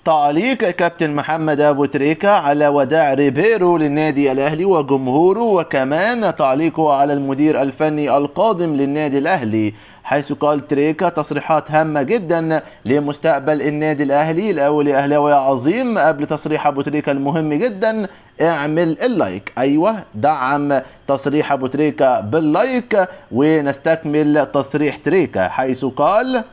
تعليق كابتن محمد أبو تريكة على وداع ريبيرو للنادي الأهلي وجمهوره، وكمان تعليقه على المدير الفني القادم للنادي الأهلي، حيث قال تريكة تصريحات هامة جدا لمستقبل النادي الأهلي. الأول يا أهلاوي عظيم، قبل تصريح أبو تريكة المهم جدا اعمل اللايك، أيوة دعم تصريح أبو تريكة باللايك. ونستكمل تصريح تريكة حيث قال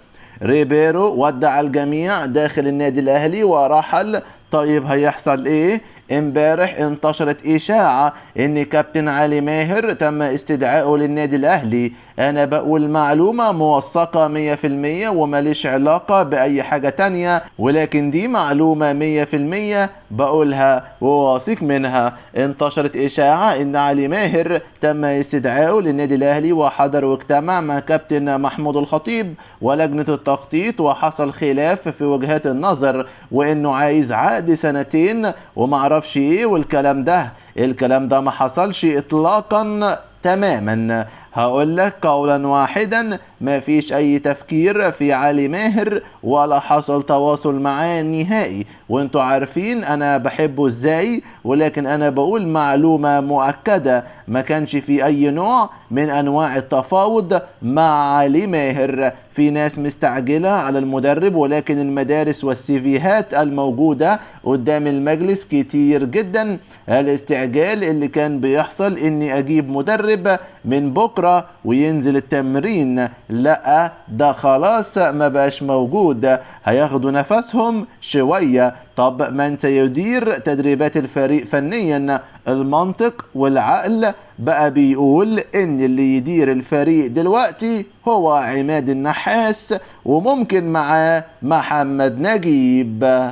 ريبيرو ودع الجميع داخل النادي الأهلي ورحل. طيب هيحصل ايه؟ امبارح انتشرت اشاعة ان كابتن علي ماهر تم استدعائه للنادي الاهلي. انا بقول معلومة موثقة 100% وماليش علاقة باي حاجة تانية، ولكن دي معلومة 100% بقولها وواثق منها. انتشرت اشاعة ان علي ماهر تم استدعائه للنادي الاهلي وحضر واجتمع مع كابتن محمود الخطيب ولجنة التخطيط، وحصل خلاف في وجهات النظر وانه عايز عقد سنتين ومعرفش ايه والكلام ده. الكلام ده ما حصلش اطلاقا تماما. هقول لك قولا واحدا، ما فيش اي تفكير في علي ماهر ولا حصل تواصل معاه نهائي، وانتوا عارفين انا بحبه ازاي، ولكن انا بقول معلومة مؤكدة، ما كانش في اي نوع من انواع التفاوض مع علي ماهر. في ناس مستعجلة على المدرب، ولكن المدارس والسيفيهات الموجودة قدام المجلس كتير جدا. الاستعجال اللي كان بيحصل اني اجيب مدرب من بكرة وينزل التمرين، لا ده خلاص ما بقاش موجود، هياخدوا نفسهم شوية. طب من سيدير تدريبات الفريق فنيا؟ المنطق والعقل بقى بيقول ان اللي يدير الفريق دلوقتي هو عماد النحاس، وممكن معاه محمد نجيب.